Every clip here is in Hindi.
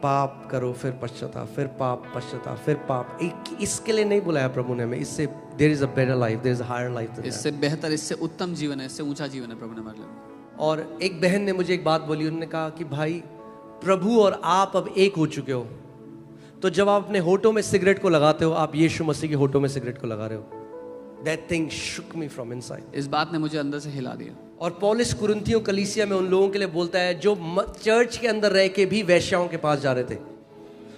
पाप करो, फिर पश्चाताप, फिर पाप, पश्चाताप, फिर पाप। इसके लिए नहीं बुलाया प्रभु ने हमें, इससे there is a better life, there is a higher life. इससे बेहतर, इससे उत्तम जीवन है, इससे ऊंचा जीवन है प्रभु ने हमारे लिए। और एक बहन ने मुझे एक बात बोली, उन्होंने कहा कि भाई प्रभु और आप अब एक हो चुके हो, तो जब आप अपने होठों में सिगरेट को लगाते हो, आप यीशु मसीह के होठों में सिगरेट को लगा रहे हो। That thing shook me from inside. इस बात ने मुझे अंदर से हिला दिया। और पौलुस कुरिन्थियों कलीसिया में उन लोगों के लिए बोलता है जो चर्च के अंदर रह के भी वेश्याओं के पास जा रहे थे।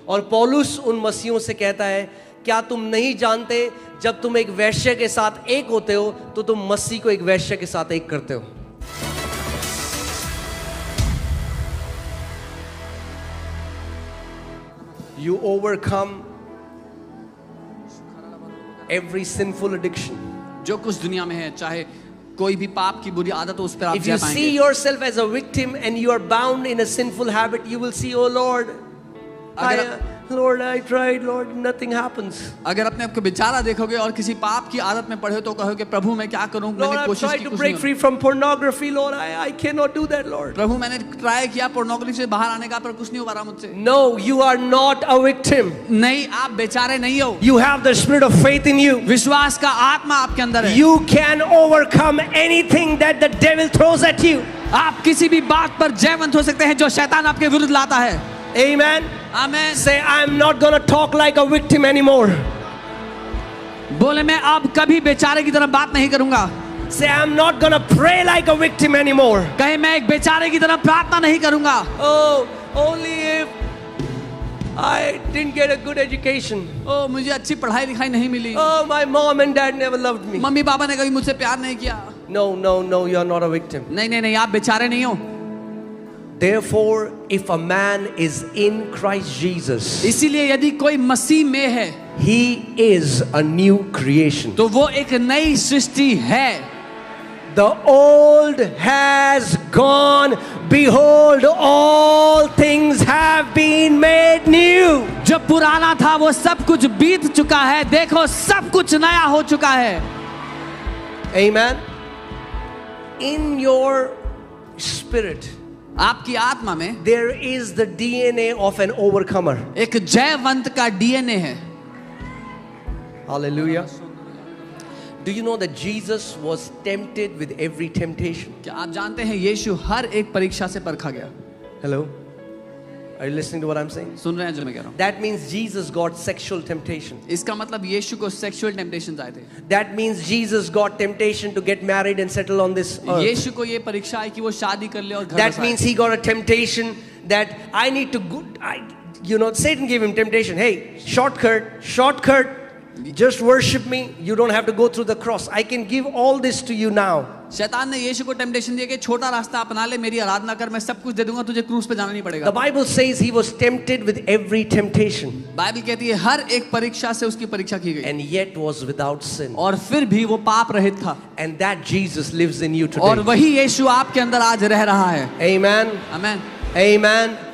और पौलुस उन मसीहों से कहता है, क्या तुम नहीं जानते जब तुम एक वैश्य के साथ एक होते हो तो तुम मसीह को एक वैश्य के साथ एक करते हो। You overcome every sinful addiction. जो कुछ दुनिया में है, चाहे कोई भी पाप की बुरी आदत हो, उस पर आप If you जय see पाएंगे। yourself as a victim and you are bound in a sinful habit, you will see, oh Lord, Lord, I tried, Lord, nothing happens. अगर अपने आप को बेचारा देखोगे और किसी पाप की आदत में पढ़े तो कहोगे प्रभु मैं क्या करूं, Lord, मैंने I've कोशिश tried की to कुछ break नहीं free from pornography, Lord, I cannot do that, Lord. प्रभु मैंने ट्राई किया पोर्नोग्राफी से बाहर आने का, पर कुछ नहीं हो पा रहा मुझसे। No, you are not a victim. नहीं, आप बेचारे नहीं हो। You have the spirit of faith in you. विश्वास का आत्मा आपके अंदर है। You can overcome anything that the devil throws at you. आप किसी भी बात पर जयवंत हो सकते हैं जो शैतान आपके विरुद्ध लाता है। Amen. आमीन। Say, I'm not gonna talk like a victim anymore. बोले मैं अब कभी बेचारे की तरह बात नहीं करूंगा। Say, I'm not gonna pray like a victim anymore. कहे मैं एक बेचारे की तरह प्रार्थना नहीं करूंगा। Oh, only if I didn't get a good education. ओ मुझे अच्छी पढ़ाई लिखाई नहीं मिली। Oh, my mom and dad never loved me. Mummy papa ने कभी मुझसे प्यार नहीं किया। No, no, no, you're not a victim. नहीं नहीं नहीं, आप बेचारे नहीं हो। Therefore, if a man is in Christ Jesus, इसीलिए यदि कोई मसीह में है, he is a new creation. तो वो एक नई सृष्टि है। The old has gone, behold, all things have been made new. जो पुराना था वो सब कुछ बीत चुका है, देखो सब कुछ नया हो चुका है। Amen. In your spirit, आपकी आत्मा में there is the DNA of an overcomer. एक जयवंत का डीएनए है। Hallelujah. Do you know that Jesus was tempted with every temptation? क्या आप जानते हैं यीशु हर एक परीक्षा से परखा गया? Hello? Are you listening to what I'm saying? सुन रहे हैं जो मैं कह रहा हूँ? That means Jesus got sexual temptation. इसका मतलब यीशु को सेक्सुअल टेम्पटेशंस आए थे। That means Jesus got temptation to get married and settle on this earth. यीशु को ये परीक्षा आई कि वो शादी कर ले और घर That बसाए। means he got a temptation that I need to go. Satan gave him temptation. Hey, shortcut. Just worship me. You don't have to go through the cross. I can give all this to you now. शैतान ने यीशु को टेम्पटेशन दिया कि छोटा रास्ता अपना ले, मेरी आराधना कर, मैं सब कुछ दे दूंगा, तुझे क्रूस पे जाना नहीं पड़ेगा। The Bible says he was tempted with every temptation. Bible कहती है हर एक परीक्षा से उसकी परीक्षा की गई, And yet was without sin. और फिर भी वो पाप रहित था। And that Jesus lives in you और today. वही यीशु आपके अंदर आज रह रहा है। Amen. आमीन। Amen.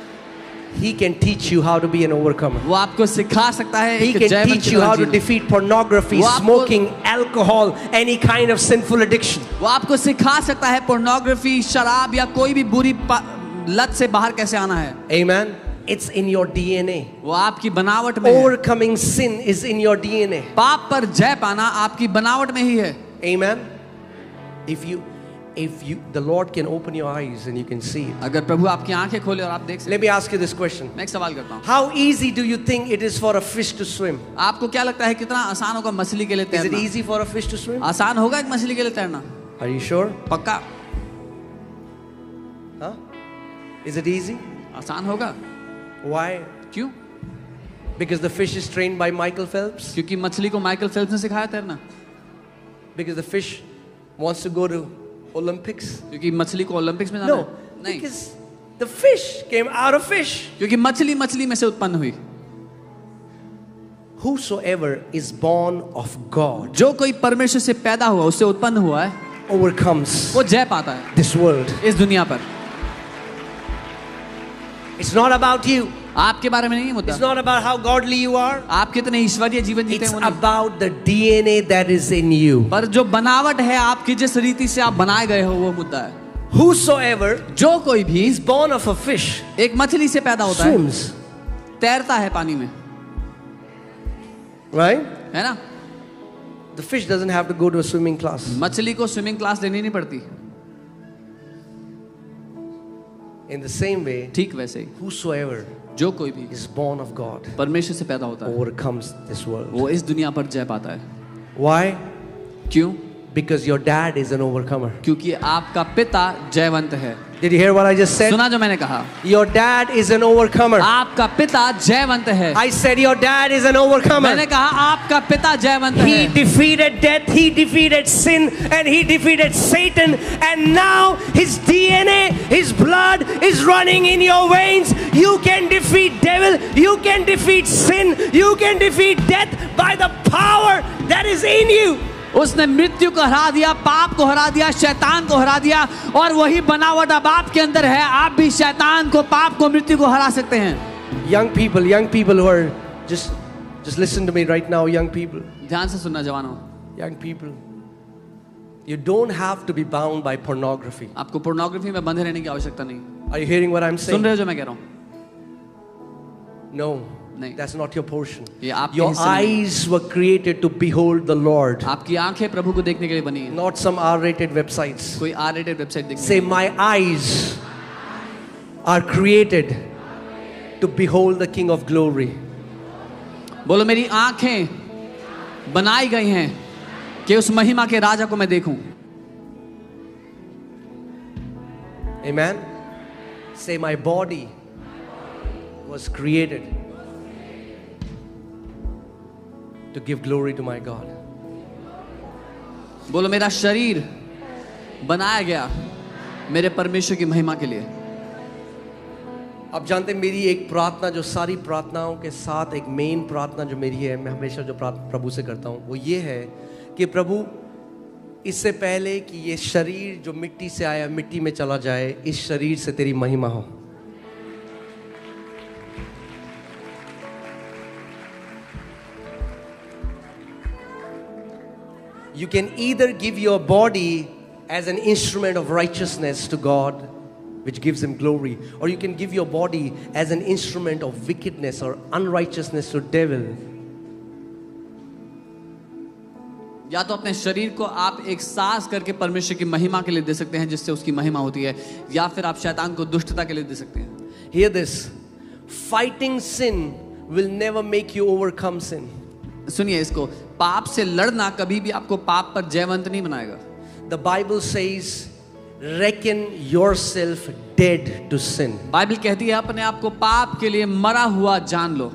He can teach you how to be an overcomer. वो आपको सिखा सकता है He एक can Jaywant teach you how to जीवन। defeat pornography, वो आपको- smoking, alcohol, any kind of sinful addiction. वो आपको सिखा सकता है पोर्नोग्राफी, शराब या कोई भी बुरी लत से बाहर कैसे आना है। Amen. It's in your DNA. वो आपकी बनावट में है। Overcoming sin is in your DNA. पाप पर जय पाना आपकी बनावट में ही है। Amen. If the Lord can open your eyes and you can see it. अगर प्रभु आपकी आंखें खोले और आप देख सकें। Let me ask you this question. मैं एक सवाल करता हूँ, How easy do you think it is for a fish to swim? आपको क्या लगता है कितना आसान होगा मछली के लिए Is it तैरना? easy for a fish to swim? आसान होगा एक मछली के लिए तैरना? Are you sure? पक्का Huh? Is it easy? आसान होगा। Why? क्यों? Because the fish is trained by Michael Phelps? क्योंकि मछली को माइकल फेल्प्स ने सिखाया तैरना? Because the fish wants to go to Olympics? क्योंकि मछली को ओलंपिक्स में जाना No, है? नहीं, because the fish came out of fish. क्योंकि मछली मछली में से उत्पन्न हुई। Whosoever is born of God जो कोई परमेश्वर से पैदा हुआ, उससे उत्पन्न हुआ है, overcomes वो जय पाता है this world. इस दुनिया पर। It's not about you. आपके बारे में नहीं होता, It's not about how godly you are. आप कितने ईश्वरीय जीवन जीते It's हैं वो नहीं, about the DNA that is in you. पर जो बनावट है आपकी, जिस रीति से आप बनाए गए हो, वो मुद्दा है। Whosoever जो कोई भी is born of a fish एक मछली से पैदा होता है, swims. तैरता है पानी में, right? है ना? The fish doesn't have to go to a swimming class. मछली को स्विमिंग क्लास लेनी नहीं पड़ती। In the same way, ठीक वैसे ही whosoever जो कोई भी is born of God परमेश्वर से पैदा होता है overcomes this world. वो इस दुनिया पर जय पाता है। Why? क्यों? Because your dad is an overcomer. क्योंकि आपका पिता जयवंत है। Did you hear what I just said? सुना जो मैंने कहा? Your dad is an overcomer. आपका पिता जयवंत है। I said your dad is an overcomer. मैंने कहा आपका पिता जयवंत He है। defeated death, he defeated sin, and he defeated Satan. And now his DNA, his blood is running in your veins. You can defeat devil, you can defeat sin, you can defeat death by the power that is in you. उसने मृत्यु को हरा दिया, पाप को हरा दिया, शैतान को हरा दिया, और वही बनावट अब आपके अंदर है। आप भी शैतान को, पाप को, मृत्यु को हरा सकते हैं। Young people who are just listen to me right now, young people. ध्यान से सुनना जवानों। Young people, you don't have to be bound by pornography. आपको पोर्नोग्राफी में बंधे रहने की आवश्यकता नहीं। Are you hearing what I'm soon saying? रहे हो जो मैं कह रहा हूँ? No, नहीं। that's not your portion. ये आपके Your हिस्से नहीं। eyes were created to behold the Lord, आपकी आंखें प्रभु को देखने के लिए बनी हैं। not some R-rated websites. कोई R-rated वेबसाइट देखने Say, my eyes are created to behold the King of Glory. बोलो मेरी आंखें बनाई गई हैं कि उस महिमा के राजा को मैं देखूं। Amen. Say, my body was created to give glory to my God. बोलो मेरा शरीर बनाया गया मेरे परमेश्वर की महिमा के लिए। आप जानते हैं मेरी एक प्रार्थना, जो सारी प्रार्थनाओं के साथ एक मेन प्रार्थना जो मेरी है, मैं हमेशा जो प्रभु से करता हूँ वो ये है कि प्रभु, इससे पहले कि ये शरीर जो मिट्टी से आया मिट्टी में चला जाए, इस शरीर से तेरी महिमा हो। You can either give your body as an instrument of righteousness to God, which gives him glory, or you can give your body as an instrument of wickedness or unrighteousness to devil. या तो अपने शरीर को आप एक सास करके परमेश्वर की महिमा के लिए दे सकते हैं जिससे उसकी महिमा होती है, या फिर आप शैतान को दुष्टता के लिए दे सकते हैं। Hear this. Fighting sin will never make you overcome sin. सुनिए इसको, पाप से लड़ना कभी भी आपको पाप पर जयवंत नहीं बनाएगा। The Bible says, reckon yourself dead to sin. Bible कहती है अपने आप को पाप के लिए मरा हुआ जान लो।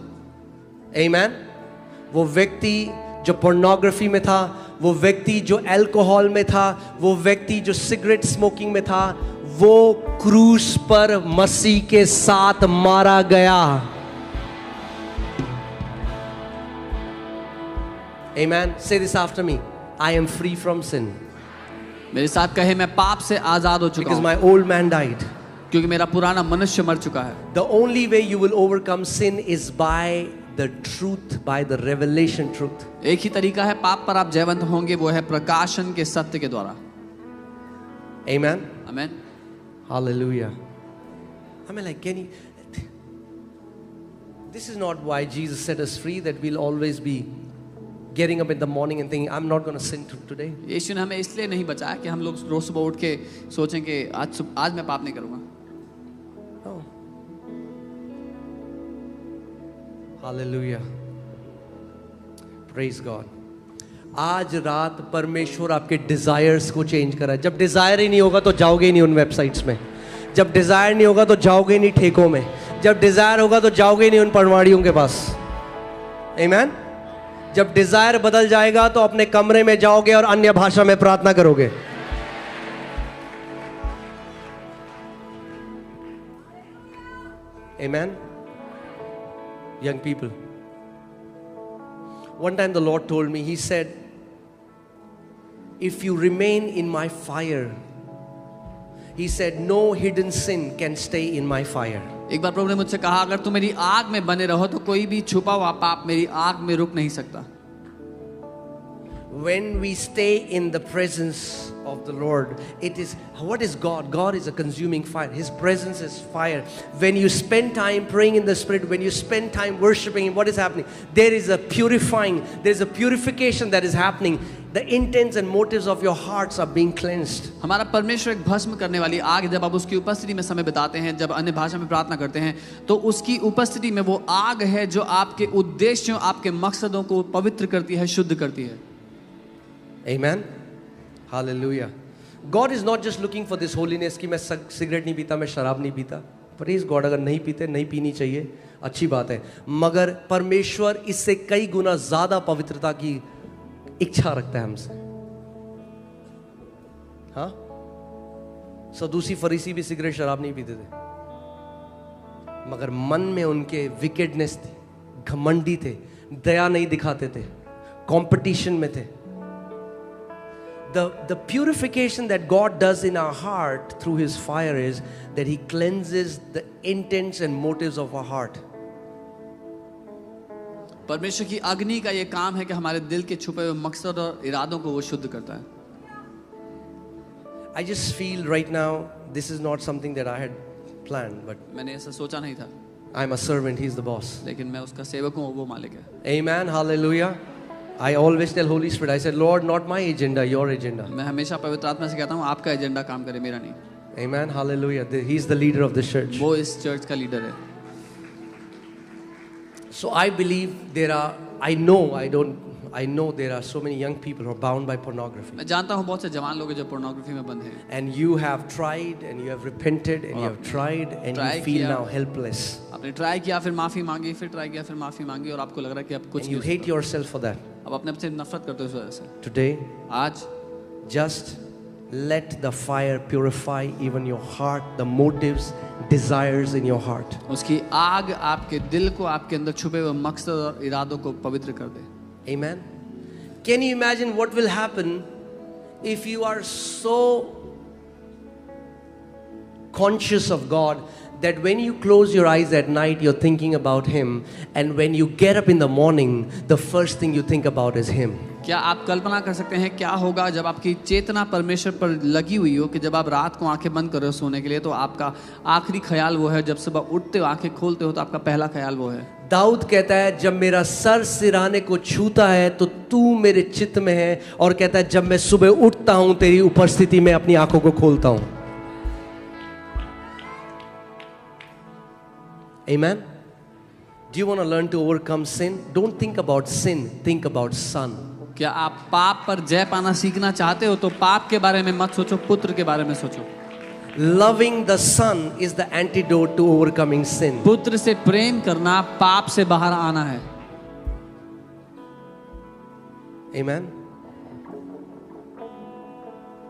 Amen. वो व्यक्ति जो पोर्नोग्राफी में था, वो व्यक्ति जो अल्कोहल में था, वो व्यक्ति जो सिगरेट स्मोकिंग में था, वो क्रूस पर मसीह के साथ मारा गया। Amen. Say this after me. I am free from sin. मेरे साथ कहे, मैं पाप से आजाद हो चुका Because हूँ my old man died. क्योंकि मेरा पुराना मनुष्य मर चुका है। The only way you will overcome sin is by the truth, by the revelation truth. एक ही तरीका है पाप पर आप जयवंत होंगे, वो है प्रकाशन के सत्य के द्वारा। Amen. Amen. Hallelujah. I mean, like, can you? This is not why Jesus set us free, that we'll always be getting up in the morning and thinking, I'm not going to sin today. यीशु ने हमें इसलिए नहीं बचाया कि हम लोग रोज सुबह उठ के सोचें कि आज मैं पाप नहीं करूंगा। No. Hallelujah. Praise God. आज रात परमेश्वर आपके डिजायर्स को चेंज करा है। जब डिजायर ही नहीं होगा तो जाओगे ही नहीं उन वेबसाइट्स में। जब डिजायर नहीं होगा तो जाओगे ही नहीं ठेकों में। जब डिजायर होगा तो जाओगे ही नहीं उन पनवाड़ियों के पास। Amen. जब डिजायर बदल जाएगा तो अपने कमरे में जाओगे और अन्य भाषा में प्रार्थना करोगे। Amen. Young people, one time the Lord told me, He said, if you remain in my fire, He said, no hidden sin can stay in my fire. एक बार प्रभु ने मुझसे कहा, अगर तुम मेरी आग में बने रहो तो कोई भी छुपा हुआ पाप मेरी आग में रुक नहीं सकता। When we stay in the presence of the Lord, it is, what is God? God is a consuming fire. His presence is fire. When you spend time praying in the Spirit, when you spend time worshiping Him, what is happening? There is a purifying, there is a purification that is happening. The intents and motives of your hearts are being cleansed. हमारा परमेश्वर एक भस्म करने वाली आग है। जब आप उसकी उपस्थिति में समय बिताते हैं, जब अन्य भाषा में प्रार्थना करते हैं, तो उसकी उपस्थिति में वो आग है जो आपके उद्देश्यों, आपके मकसदों को पवित्र करती है, शुद्ध करती है। Amen. Hallelujah. God is not just looking for this holiness कि मैं सिगरेट नहीं पीता, मैं शराब नहीं पीता. Praise God. अगर नहीं पीते, नहीं पीनी चाहिए, अच्छी बात है, मगर परमेश्वर इससे कई गुना ज्यादा पवित्रता की इच्छा रखता है हमसे. हाँ, सदूसी फरीसी भी सिगरेट शराब नहीं पीते थे, मगर मन में उनके विकेडनेस थी, घमंडी थे, दया नहीं दिखाते थे, कंपटीशन में थे. The purification that God does in our heart through His fire is that He cleanses the intents and motives of our heart. परमेश्वर की अग्नि का ये काम है कि हमारे दिल के छुपे हुए मकसद और इरादों को वो शुद्ध करता है. I just feel right now this is not something that I had planned, but मैंने ऐसा सोचा नहीं था. I'm a servant, He's the boss. लेकिन मैं उसका सेवक हूँ, वो मालिक है. Amen, hallelujah. I always tell Holy Spirit, I said, Lord, not my agenda, your agenda. मैं हमेशा पवित्र आत्मा से कहता हूँ, आपका एजेंडा काम करे, मेरा नहीं. Amen, hallelujah. He's the leader of this church. वो इस चर्च का लीडर है. So I believe there are, I know there are so many young people who are bound by pornography. मैं जानता हूँ बहुत से जवान लोग हैं जो पोर्नोग्राफी में बंद हैं. And you have tried and you have repented and you have tried and you feel now helpless. आपने ट्राई किया, फिर माफी मांगी, फिर ट्राई किया, फिर माफी मांगी, और आपको लग रहा है कि अब कुछ And you hate yourself for that. अब अपने आप से नफरत करते हो इस वजह से. Today, आज just let the fire purify even your heart, the motives, desires in your heart. उसकी आग आपके दिल को, आपके अंदर छुपे हुए मकसद और इरादों को पवित्र कर दे. Amen. Can you imagine what will happen if you are so conscious of God that when you close your eyes at night, you're thinking about Him, and when you get up in the morning, the first thing you think about is Him? क्या आप कल्पना कर सकते हैं क्या होगा जब आपकी चेतना परमेश्वर पर लगी हुई हो, कि जब आप रात को आंखें बंद कर रहे हो सोने के लिए, तो आपका आखिरी ख्याल वो है, जब सुबह उठते हो आंखें खोलते हो तो आपका पहला ख्याल वो है. दाऊद कहता है, जब मेरा सर सिराने को छूता है तो तू मेरे चित्त में है, और कहता है जब मैं सुबह उठता हूं तेरी उपस्थिति में अपनी आंखों को खोलता हूं. Amen. Do you want to learn to overcome sin? Don't think about sin, think about Son. क्या आप पाप पर जय पाना सीखना चाहते हो तो पाप के बारे में मत सोचो, पुत्र के बारे में सोचो. Loving the Son is the antidote to overcoming sin. पुत्र से प्रेम करना पाप से बाहर आना है. Amen.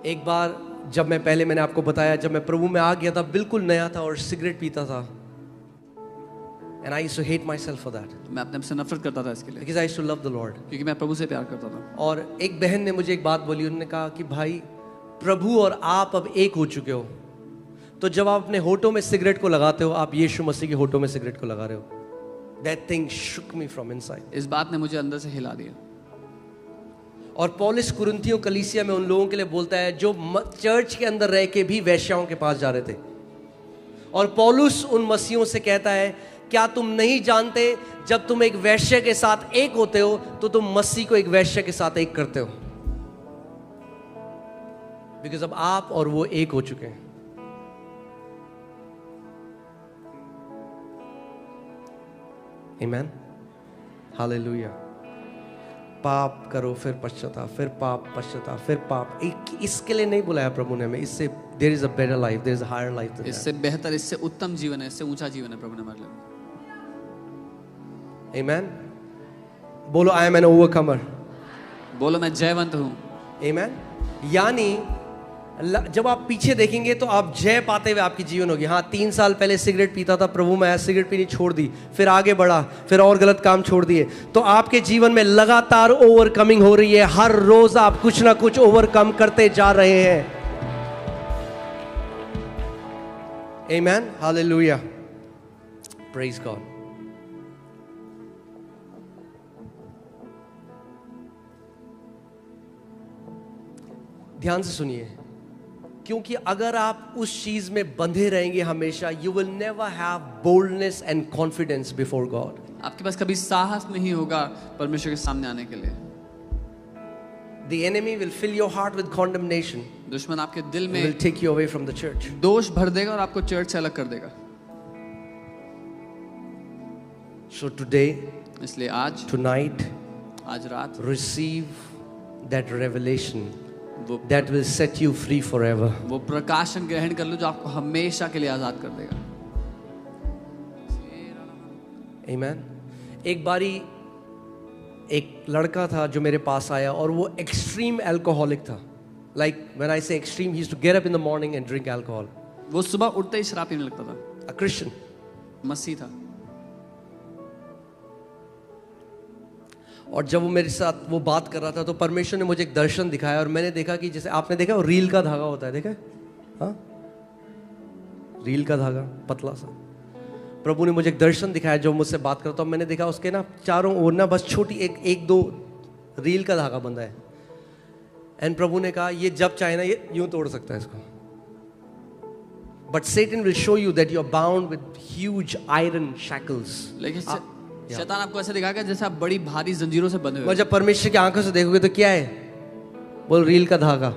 एक बार जब मैंने आपको बताया, जब मैं प्रभु में आ गया था, बिल्कुल नया था और सिगरेट पीता था. And I used to hate myself for that. मैं अपने आप से नफरत करता था इसके लिए, Because I used to love the Lord. क्योंकि मैं प्रभु से प्यार करता था. और एक बहन ने मुझे एक बात बोली, उन्होंने कहा कि भाई प्रभु और आप अब एक हो चुके हो, तो जब आप अपने होठों में सिगरेट को लगाते हो, आप यीशु मसीह के होठों में सिगरेट को लगा रहे हो. That thing shook me from inside. इस बात ने मुझे अंदर से हिला दिया. और पौलुस कुरिन्थियों कलीसिया में उन लोगों के लिए बोलता है जो चर्च के अंदर रह के भी वेश्याओं के पास जा रहे थे. और पौलुस उन मसीहों से कहता है, क्या तुम नहीं जानते जब तुम एक वैश्य के साथ एक होते हो तो तुम मसीह को एक वैश्य के साथ एक करते हो. बिकॉज़ अब आप और वो एक हो चुके हैं. आमीन, हालेलुया. पाप करो, फिर पश्चाताप, फिर पाप, पश्चाताप, फिर पाप. इसके लिए नहीं बुलाया प्रभु ने हमें. इससे there is a better life, there is a higher life. इससे बेहतर, इससे उत्तम जीवन है, इससे ऊंचा जीवन है प्रभु ने हमारे लिए. Amen. बोलो I am an overcomer. बोलो मैं जयवंत हूँ. Amen. यानी जब आप पीछे देखेंगे तो आप जय पाते हुए आपकी जीवन होगी. हाँ, 3 साल पहले सिगरेट पीता था, प्रभु मैं सिगरेट पीनी छोड़ दी, फिर आगे बढ़ा, फिर और गलत काम छोड़ दिए, तो आपके जीवन में लगातार ओवरकमिंग हो रही है. हर रोज आप कुछ ना कुछ ओवरकम करते जा रहे हैं. Amen. Hallelujah. Praise God. ध्यान से सुनिए, क्योंकि अगर आप उस चीज में बंधे रहेंगे हमेशा, you will never have boldness and confidence before God. आपके पास कभी साहस नहीं होगा परमेश्वर के सामने आने के लिए. The enemy will fill your heart with condemnation. दुश्मन आपके दिल He will में take you away from the church. दोष भर देगा और आपको चर्च से अलग कर देगा. So today, इसलिए आज, tonight, आज रात receive that revelation वो that will set you free forever. वो प्रकाशन ग्रहण कर लो जो आपको हमेशा के लिए आजाद कर देगा. Amen. एक बारी एक लड़का था जो मेरे पास आया और वो एक्सट्रीम अल्कोहलिक था. Like when I say extreme, he used to get up in the morning and drink alcohol. वो सुबह उठते ही शराब पीने लगता था. A Christian. मसीह था. और जब वो मेरे साथ वो बात कर रहा था तो परमेश्वर ने मुझे एक दर्शन दिखाया और मैंने देखा कि जैसे आपने देखा वो रील का धागा होता है, देखा है? हाँ, रील का धागा पतला सा. प्रभु ने मुझे एक दर्शन दिखाया जो मुझसे बात करता. मैंने देखा उसके ना चारों ओर ना बस छोटी एक दो रील का धागा बंधा है. एंड प्रभु ने कहा ये जब चाहे ना ये यूं तोड़ सकता है इसको. But Satan will show you that you are bound with huge iron shackles. लेकिन शैतान आपको ऐसा दिखाएगा जैसे आप बड़ी भारी जंजीरों से बंधे हुए. और जब परमेश्वर की आंखों से देखोगे तो क्या है? बोल, रील का धागा.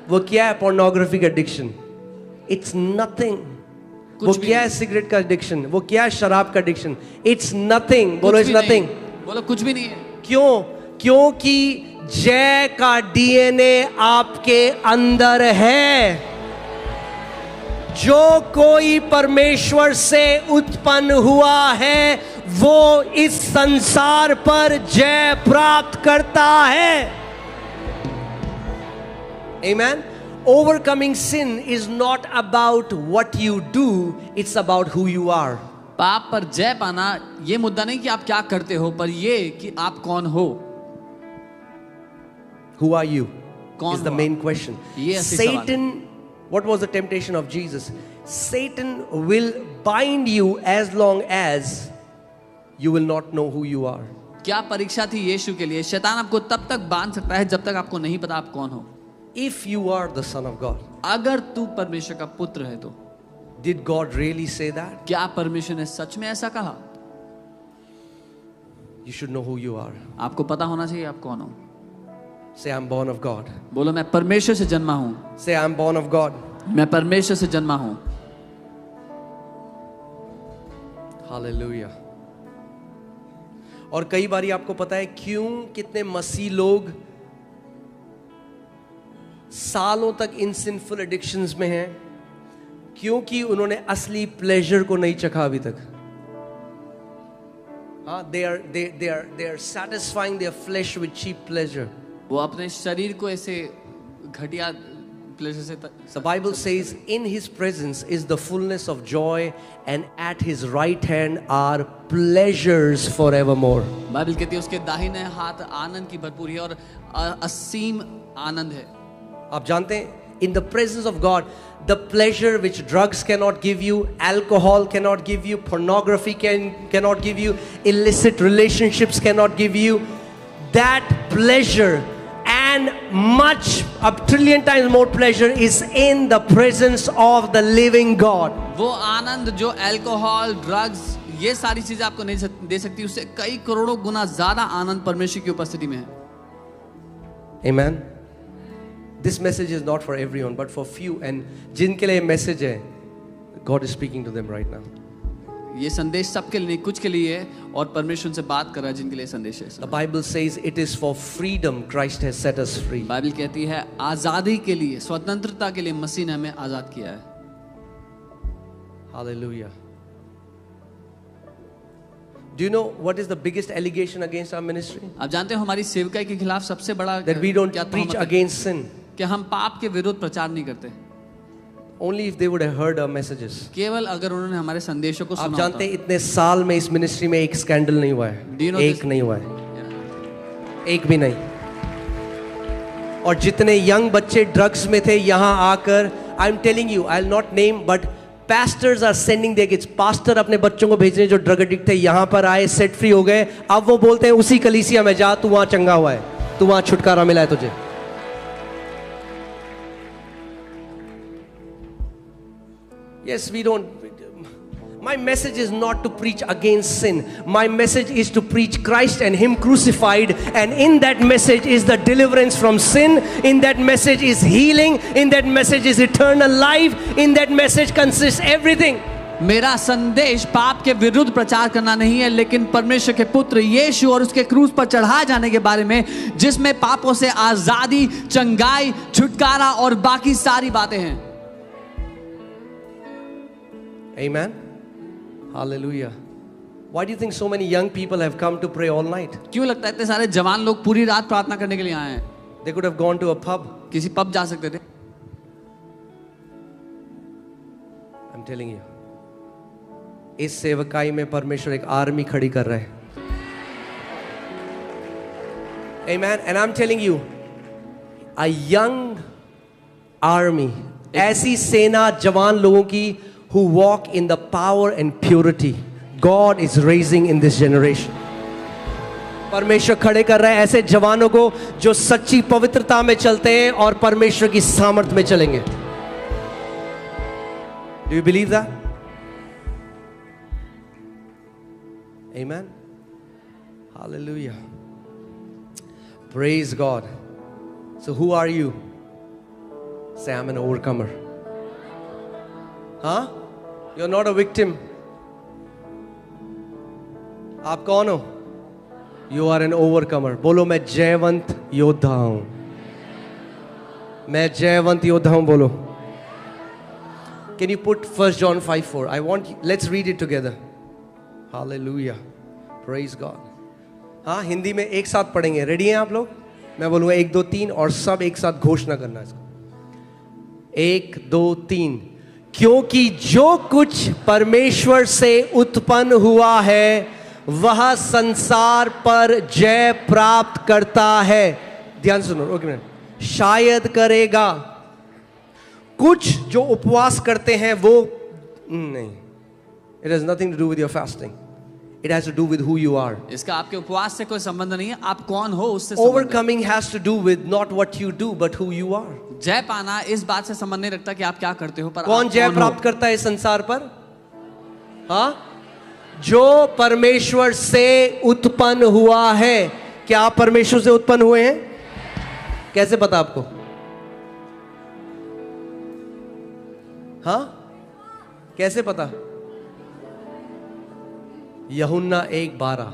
वो क्या है? पोर्नोग्राफी का एडिक्शन. It's nothing. वो क्या है? सिगरेट का एडिक्शन. वो क्या है? शराब का एडिक्शन. It's nothing. बोलो, इट्स नथिंग. बोलो कुछ भी नहीं है. क्यों? क्योंकि जय का डीएनए आपके अंदर है. जो कोई परमेश्वर से उत्पन्न हुआ है वो इस संसार पर जय प्राप्त करता है. Amen. Overcoming sin is not about what you do, it's about who you are. पाप पर जय पाना ये मुद्दा नहीं कि आप क्या करते हो, पर ये कि आप कौन हो. Who are you? कौन is the हो main आप? question. ये असली सवाल है. Satan, what was the temptation of Jesus? Satan will bind you as long as you will not know who you are. क्या परीक्षा थी यीशु के लिए? शैतान आपको तब तक बांध सकता है जब तक आपको नहीं पता आप कौन हो. If you are the son of God. अगर तू परमेश्वर का पुत्र है तो. Did God really say that? क्या परमेश्वर ने सच में ऐसा कहा? You should know who you are. आपको पता होना चाहिए आप कौन हो. Say, I'm born of God. बोलो मैं परमेश्वर से जन्मा हूं. Say, I'm born of God. मैं परमेश्वर से जन्मा हूं. Hallelujah. और कई बारी आपको पता है क्यों कितने मसीह लोग सालों तक इन सिंफुल एडिक्शंस में हैं? क्योंकि उन्होंने असली प्लेजर को नहीं चखा अभी तक. हाँ, they are satisfying their flesh with cheap pleasure. वो अपने शरीर को ऐसे घटिया प्लेजर से. The Bible says, in His presence is the fullness of joy, and at His right hand are pleasures forevermore. Bible कहती है उसके दाहिने हाथ आनंद की भरपूरी है और असीम आनंद है. आप जानते हैं, in the presence of God, the pleasure which drugs cannot give you, alcohol cannot give you, pornography cannot give you, illicit relationships cannot give you, that pleasure and much, a trillion times more pleasure is in the presence of the living God. वो आनंद जो अल्कोहल, ड्रग्स, ये सारी चीजें आपको नहीं दे सकती, उससे कई करोड़ों गुना ज्यादा आनंद परमेश्वर की उपस्थिति में है. Amen. This message is not for everyone, but for few. And जिनके लिए मैसेज है, God is speaking to them right now. ये संदेश सबके लिए नहीं, कुछ के लिए है और परमेश्वर उनसे बात कर रहा है जिनके लिए संदेश है. The Bible says it is for freedom Christ has set us free. Bible कहती है आजादी के लिए, स्वतंत्रता के लिए मसीह ने हमें आजाद किया है. Hallelujah. Do you know what is the biggest allegation against our ministry? आप जानते हो हमारी सेवकाई के खिलाफ सबसे बड़ा That we don't preach against sin. कि हम पाप के विरुद्ध प्रचार नहीं करते. Only if they would have heard our messages. केवल अगर उन्होंने हमारे संदेशों को सुना. आप जानते हैं इतने साल में इस मिनिस्ट्री में एक स्कैंडल नहीं हुआ है. एक नहीं हुआ है. एक भी नहीं. और जितने यंग बच्चे ड्रग्स में थे यहाँ आकर, I am telling you, I will not name, but pastors are sending their kids. Pastor अपने बच्चों को भेज रहे हैं जो ड्रग एडिक्ट थे, यहाँ पर आए, सेट फ्री हो गए. अब वो बोलते हैं उसी कलीसिया में जा, तू वहां चंगा हुआ है, तू वहां छुटकारा मिला है तुझे. Yes, we don't. My message is not to preach against sin. My message is to preach Christ and Him crucified. And in that message is the deliverance from sin. In that message is healing. In that message is eternal life. In that message consists everything. मेरा संदेश पाप के विरुद्ध प्रचार करना नहीं है, लेकिन परमेश्वर के पुत्र यीशु और उसके क्रूस पर चढ़ाए जाने के बारे में, जिसमें पापों से आजादी, चंगाई, छुटकारा और बाकी सारी बातें हैं। Amen. Hallelujah. Why do you think so many young people have come to pray all night? क्यों लगता है इतने सारे जवान लोग पूरी रात प्रार्थना करने के लिए आए हैं? They could have gone to a pub. किसी पब जा सकते थे। I'm telling you. इस सेवकाई में परमेश्वर एक आर्मी खड़ी कर रहा है। Amen. And I'm telling you, a young army, ऐसी सेना जवान लोगों की who walk in the power and purity, God is raising in this generation. परमेश्वर खड़े कर रहा है ऐसे जवानों को जो सच्ची पवित्रता में चलते हैं और परमेश्वर की सामर्थ में चलेंगे। Do you believe that? Amen. Hallelujah. Praise God. So who are you? Say, I'm an overcomer. Huh? You're not a victim. आप कौन हो? You are an overcomer. बोलो मैं जयवंत योद्धा हूं। मैं जयवंत योद्धा हूं बोलो। Can you put 1 John 5:4? Let's read it together. Hallelujah. Praise God. हाँ, हिंदी में एक साथ पढ़ेंगे। रेडी हैं आप लोग? मैं बोलूँगा 1 2 3 और सब एक साथ घोषणा करना है इसको। 1 2 3। क्योंकि जो कुछ परमेश्वर से उत्पन्न हुआ है वह संसार पर जय प्राप्त करता है। ध्यान सुनो, ओके मिनट। शायद करेगा। कुछ जो उपवास करते हैं वो नहीं, it has nothing to do with your fasting, it has to do with who you are. इसका आपके उपवास से कोई संबंध नहीं है, आप कौन हो उससे। Overcoming has to do with not what you do but who you are. जय पाना इस बात से संबंध नहीं रखता कि आप क्या करते हो, पर कौन जय प्राप्त करता है इस संसार पर? हाँ, जो परमेश्वर से उत्पन्न हुआ है। क्या आप परमेश्वर से उत्पन्न हुए हैं? कैसे पता आपको? हाँ, कैसे पता? यूहन्ना 1:12।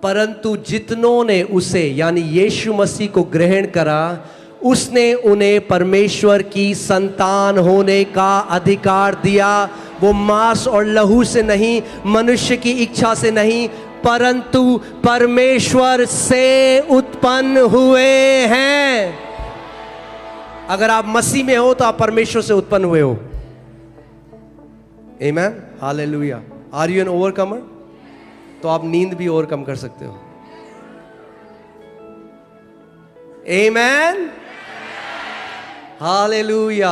परंतु जितनों ने उसे यानी यीशु मसीह को ग्रहण करा, उसने उन्हें परमेश्वर की संतान होने का अधिकार दिया। वो मांस और लहू से नहीं, मनुष्य की इच्छा से नहीं, परंतु परमेश्वर से उत्पन्न हुए हैं। अगर आप मसीह में हो तो आप परमेश्वर से उत्पन्न हुए हो। Amen, hallelujah. Are you an overcomer? तो आप नींद भी ओवरकम कर सकते हो। Amen, hallelujah.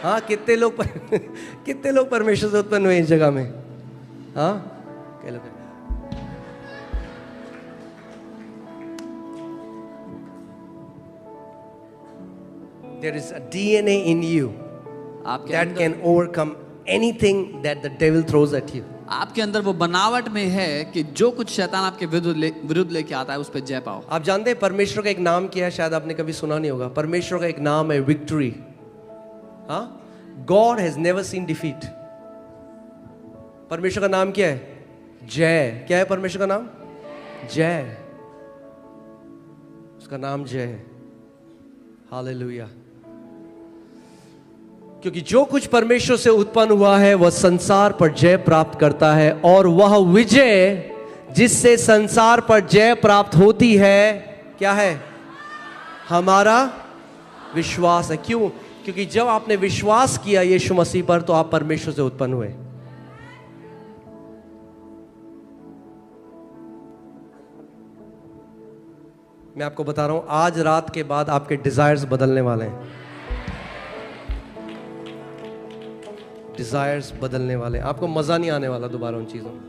हाँ, कितने लोग परमेश्वर से उत्पन्न हुए इस जगह में? हाँ, कह लो। There is a DNA in you that can overcome anything that the devil throws at you. आपके अंदर वो बनावट में है कि जो कुछ शैतान आपके विरुद्ध लेके आता है उस पर जय पाओ। आप जानते हैं परमेश्वर का एक नाम क्या है? शायद आपने कभी सुना नहीं होगा। परमेश्वर का एक नाम है विक्ट्री। हाँ, God has never seen defeat. परमेश्वर का नाम क्या है? जय। क्या है परमेश्वर का नाम? जय। उसका नाम जय है। हालेलुया। क्योंकि जो कुछ परमेश्वर से उत्पन्न हुआ है वह संसार पर जय प्राप्त करता है, और वह विजय जिससे संसार पर जय प्राप्त होती है क्या है? हमारा विश्वास है। क्यों? क्योंकि जब आपने विश्वास किया यीशु मसीह पर तो आप परमेश्वर से उत्पन्न हुए। मैं आपको बता रहा हूं, आज रात के बाद आपके डिजायर्स बदलने वाले हैं। डिजायर्स बदलने वाले, आपको मजा नहीं आने वाला दोबारा उन चीजों में।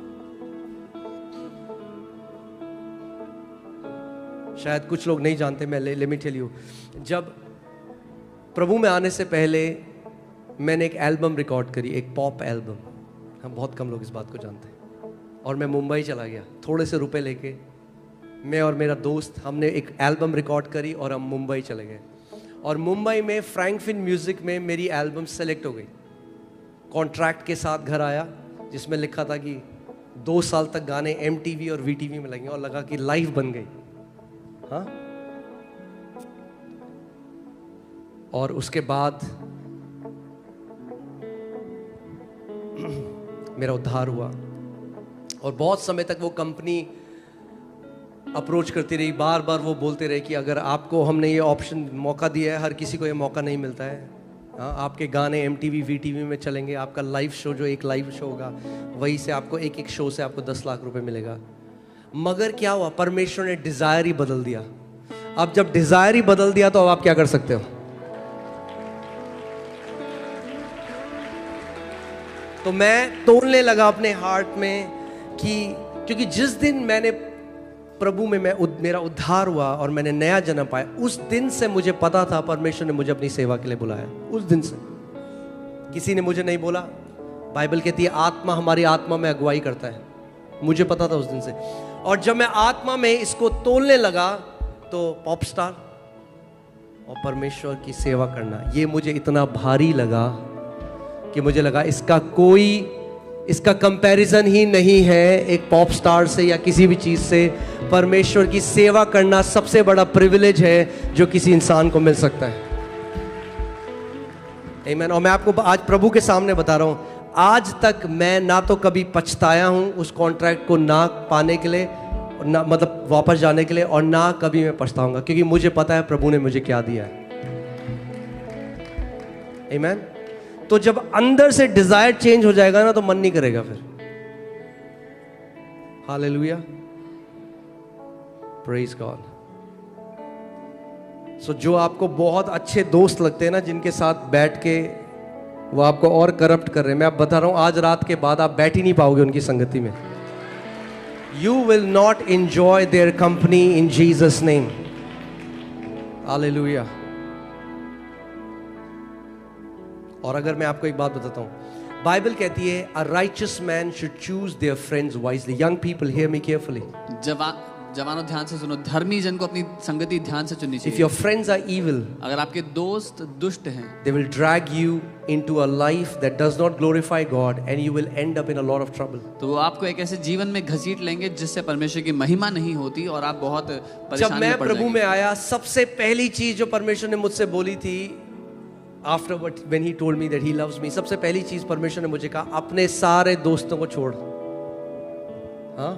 शायद कुछ लोग नहीं जानते, मैं लेट मी टेल यू, जब प्रभु में आने से पहले मैंने एक एल्बम रिकॉर्ड करी, एक पॉप एल्बम। हम बहुत कम लोग इस बात को जानते हैं। और मैं मुंबई चला गया थोड़े से रुपए लेके, मैं और मेरा दोस्त, हमने एक एल्बम रिकॉर्ड करी और हम मुंबई चले गए। और मुंबई में फ्रैंकफिन म्यूज़िक में मेरी एल्बम सेलेक्ट हो गई। कॉन्ट्रैक्ट के साथ घर आया जिसमें लिखा था कि 2 साल तक गाने MTV और VTV में लगेंगे, और लगा कि लाइफ बन गई। हाँ, और उसके बाद मेरा उद्धार हुआ। और बहुत समय तक वो कंपनी अप्रोच करती रही, बार बार वो बोलते रहे कि अगर आपको हमने ये ऑप्शन मौका दिया है, हर किसी को ये मौका नहीं मिलता है। हाँ, आपके गाने MTV VTV में चलेंगे, आपका लाइव शो जो एक लाइव शो होगा वही से आपको एक शो से आपको 10 लाख रुपए मिलेगा। मगर क्या हुआ, परमेश्वर ने डिजायर ही बदल दिया। अब जब डिजायर ही बदल दिया तो अब आप क्या कर सकते हो? तो मैं तोड़ने लगा अपने हार्ट में कि क्योंकि जिस दिन मैंने प्रभु में मेरा उद्धार हुआ और मैंने नया जन्म पाया, उस दिन से मुझे पता था परमेश्वर ने मुझे अपनी सेवा के लिए बुलाया। उस दिन से किसी ने मुझे नहीं बोला। बाइबल कहती है आत्मा हमारी आत्मा में अगुवाई करता है। मुझे पता था उस दिन से। और जब मैं आत्मा में इसको तोलने लगा तो पॉप स्टार और परमेश्वर की सेवा करना, ये मुझे इतना भारी लगा कि मुझे लगा इसका कंपैरिजन ही नहीं है एक पॉप स्टार से या किसी भी चीज से। परमेश्वर की सेवा करना सबसे बड़ा प्रिविलेज है जो किसी इंसान को मिल सकता है। आमीन। और मैं आपको आज प्रभु के सामने बता रहा हूं, आज तक मैं ना तो कभी पछताया हूं उस कॉन्ट्रैक्ट को ना पाने के लिए, ना मतलब वापस जाने के लिए, और ना कभी मैं पछताऊंगा, क्योंकि मुझे पता है प्रभु ने मुझे क्या दिया है। आमीन। तो जब अंदर से डिजायर चेंज हो जाएगा ना तो मन नहीं करेगा फिर। Hallelujah, praise God. सो जो आपको बहुत अच्छे दोस्त लगते हैं ना, जिनके साथ बैठ के वो आपको और करप्ट कर रहे हैं, मैं आप बता रहा हूं आज रात के बाद आप बैठ ही नहीं पाओगे उनकी संगति में। You will not enjoy their company in Jesus name. Hallelujah. और अगर मैं आपको एक बात बताता हूं, बाइबल कहती है a righteous man should choose their friends wisely. Young people hear me carefully. जवानों ध्यान से सुनो, धर्मी जन को अपनी संगति ध्यान से चुननी चाहिए। If your friends are evil, अगर आपके दोस्त दुष्ट हैं, they will drag you into a life that does not glorify God and you will end up in a lot of trouble. तो वो आपको एक ऐसे जीवन में घसीट लेंगे जिससे परमेश्वर की महिमा नहीं होती और आप बहुत परेशानी जब मैं में पड़ प्रभु जाएंगे। में आया, सबसे पहली चीज जो परमेश्वर ने मुझसे बोली थी, after when he told me that he loves me, सबसे पहली चीज परमेश्वर ने मुझे कहा, अपने सारे दोस्तों को छोड़। हाँ,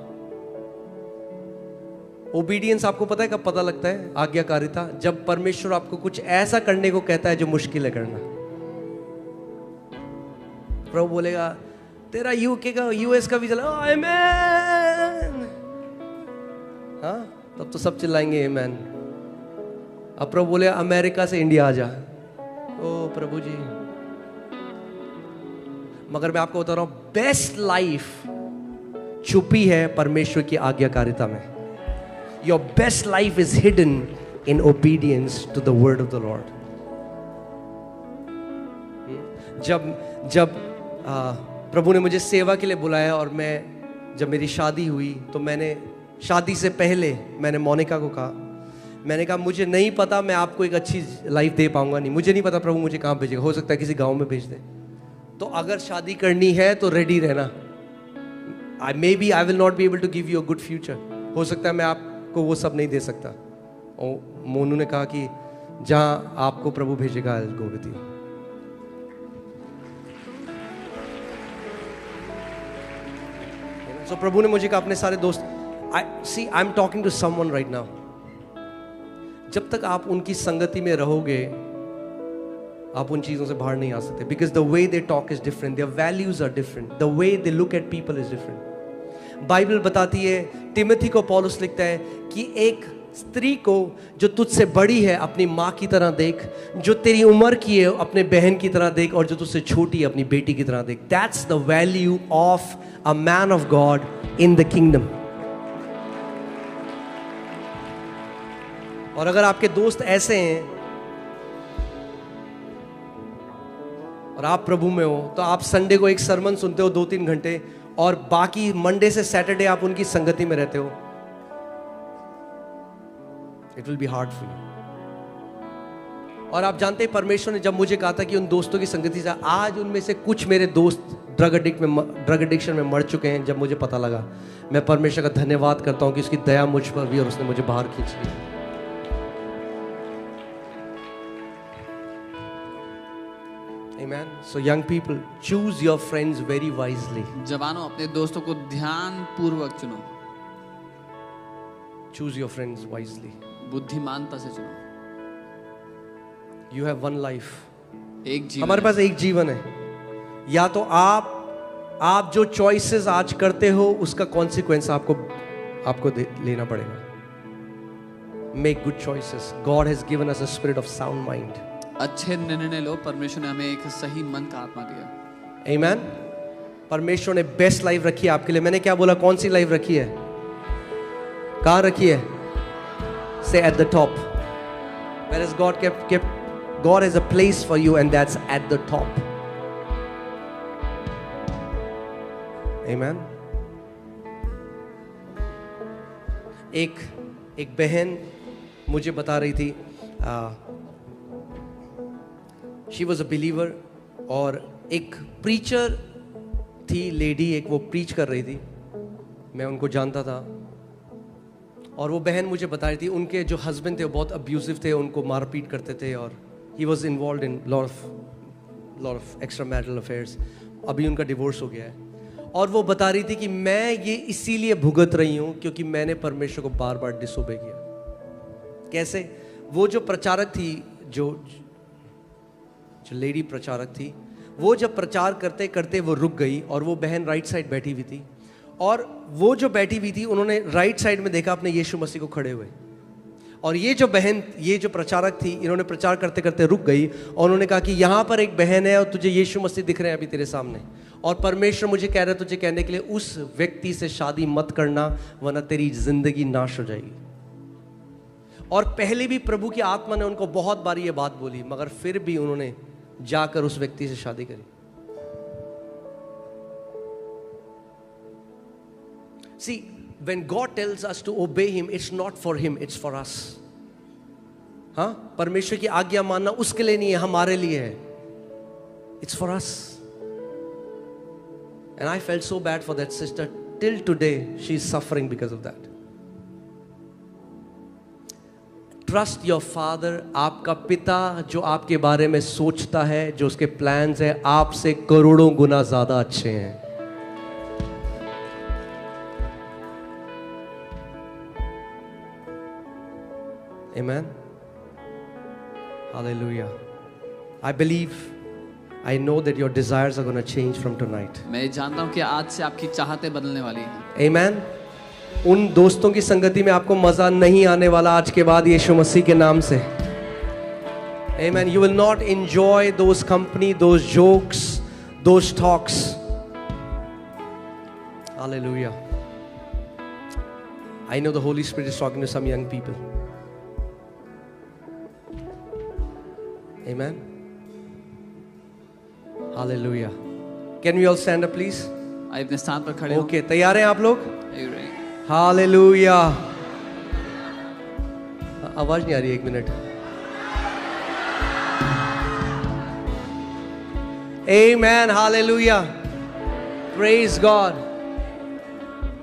ओबीडियंस आपको पता है कब पता लगता है? आज्ञाकारिता, जब परमेश्वर आपको कुछ ऐसा करने को कहता है जो मुश्किल है करना। प्रभु बोलेगा तेरा यूके का US का वीजा, आमेन। हाँ, तब तो सब चिल्लाएंगे आमेन। अब प्रभु बोले अमेरिका से इंडिया आ जा, ओ प्रभु जी। मगर मैं आपको बता रहा हूं, बेस्ट लाइफ छुपी है परमेश्वर की आज्ञाकारिता में। Your best life is hidden in obedience to the word of the Lord. जब प्रभु ने मुझे सेवा के लिए बुलाया और जब मेरी शादी हुई तो मैंने शादी से पहले मैंने मोनिका को कहा, मैंने कहा मुझे नहीं पता मैं आपको एक अच्छी लाइफ दे पाऊंगा नहीं, मुझे नहीं पता प्रभु मुझे कहाँ भेजेगा, हो सकता है किसी गांव में भेज दे, तो अगर शादी करनी है तो रेडी रहना। Maybe I will not be able to give you a good future, हो सकता है मैं आपको वो सब नहीं दे सकता। और मोनू ने कहा कि जहां आपको प्रभु भेजेगा I will go with you. So प्रभु ने मुझे कहा अपने सारे दोस्त, I am talking to someone right now, जब तक आप उनकी संगति में रहोगे आप उन चीजों से बाहर नहीं आ सकते। Because the way they talk is different, their values are different, the way they look at people is different. Bible बताती है, तिमोथी को पौलुस लिखता है कि एक स्त्री को जो तुझसे बड़ी है अपनी माँ की तरह देख, जो तेरी उम्र की है अपने बहन की तरह देख, और जो तुझसे छोटी है अपनी बेटी की तरह देख। That's the value of a man of God in the kingdom. और अगर आपके दोस्त ऐसे हैं और आप प्रभु में हो, तो आप संडे को एक सरमन सुनते हो 2-3 घंटे, और बाकी मंडे से सैटरडे आप उनकी संगति में रहते हो, it will be hard for you. और आप जानते हैं परमेश्वर ने जब मुझे कहा था कि उन दोस्तों की संगति से, आज उनमें से कुछ मेरे दोस्त ड्रग एडिक्शन में मर चुके हैं। जब मुझे पता लगा, मैं परमेश्वर का धन्यवाद करता हूं कि उसकी दया मुझ पर भी और उसने मुझे बाहर खींच लिया। Amen. So young people, choose your friends very wisely. जवानों, अपने दोस्तों को ध्यान पूर्वक चुनो। Choose your friends wisely. बुद्धिमानता से चुनो। You have one life. एक जीवन, हमारे पास एक जीवन है। या तो आप जो चॉइसेस आज करते हो उसका कॉन्सिक्वेंस आपको लेना पड़ेगा। Make good choices. God has given us a spirit of sound mind. अच्छे निर्णय लो। परमेश्वर ने हमें एक सही मन का आत्मा दिया। Amen. परमेश्वर ने बेस्ट लाइफ रखी है आपके लिए। मैंने क्या बोला? कौन सी लाइफ रखी है? कहाँ रखी है? Say at the top. Where has God kept? God has a place for you, and that's at the top. Amen. एक बहन मुझे बता रही थी, शी वॉज अ बिलीवर, और एक प्रीचर थी लेडी, एक वो प्रीच कर रही थी, मैं उनको जानता था। और वो बहन मुझे बता रही थी उनके जो हस्बैंड थे वो बहुत अब्यूजिव थे, उनको मारपीट करते थे, और he was involve in lot of extra marital affairs. अभी उनका डिवोर्स हो गया है। और वो बता रही थी कि मैं ये इसीलिए भुगत रही हूँ क्योंकि मैंने परमेश्वर को बार बार डिसोबे किया। कैसे? वो जो प्रचारक थी, जो लेडी प्रचारक थी, वो जब प्रचार करते करते वो रुक गई, और वो बहन राइट साइड बैठी हुई थी, और वो जो बैठी हुई थी उन्होंने राइट साइड में देखा अपने यीशु मसीह को खड़े हुए। और ये जो बहन, ये जो प्रचारक थी, इन्होंने प्रचार करते करते रुक गई और उन्होंने कहा कि यहाँ पर एक बहन है और तुझे यीशु मसीह दिख रहे हैं अभी तेरे सामने, और परमेश्वर मुझे कह रहा है तुझे कहने के लिए उस व्यक्ति से शादी मत करना वरना तेरी जिंदगी नाश हो जाएगी। और पहले भी प्रभु की आत्मा ने उनको बहुत बार ये बात बोली, मगर फिर भी उन्होंने जाकर उस व्यक्ति से शादी करी। See, when God tells us to obey Him, it's not for Him, it's for us. हाँ, परमेश्वर की आज्ञा मानना उसके लिए नहीं है, हमारे लिए है। It's for us. And I felt so bad for that sister. Till today, she is suffering because of that. Trust your father. आपका पिता जो आपके बारे में सोचता है, जो उसके प्लान्स है, आपसे करोड़ों गुना ज्यादा अच्छे हैं। Amen. Hallelujah. I believe, I know that your desires are going to change from tonight. मैं जानता हूँ कि आज से आपकी चाहतें बदलने वाली हैं। Amen. उन दोस्तों की संगति में आपको मजा नहीं आने वाला आज के बाद यीशु मसीह के नाम से। Amen. You will not enjoy those company, those jokes, those talks. Hallelujah. I know the Holy Spirit is talking to some young people. Amen. Hallelujah. Can we all stand up, please? आइए अपने स्थान पर खड़े हो। Okay, तैयार हैं आप लोग? Are you ready? Hallelujah. आवाज नहीं आ रही, एक minute. Amen. Hallelujah. Praise God.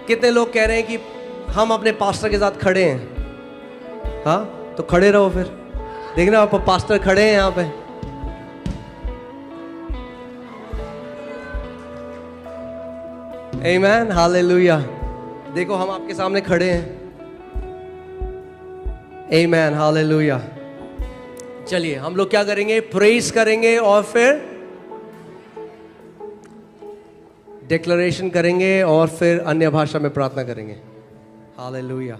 कितने लोग कह रहे हैं कि हम अपने पास्टर के साथ खड़े हैं? हाँ, तो खड़े रहो फिर। देखना आप पास्टर खड़े हैं यहाँ पे। Amen. Hallelujah. देखो हम आपके सामने खड़े हैं। Amen. Hallelujah. चलिए हम लोग क्या करेंगे? प्रेज करेंगे और फिर डिक्लेरेशन करेंगे और फिर अन्य भाषा में प्रार्थना करेंगे। Hallelujah.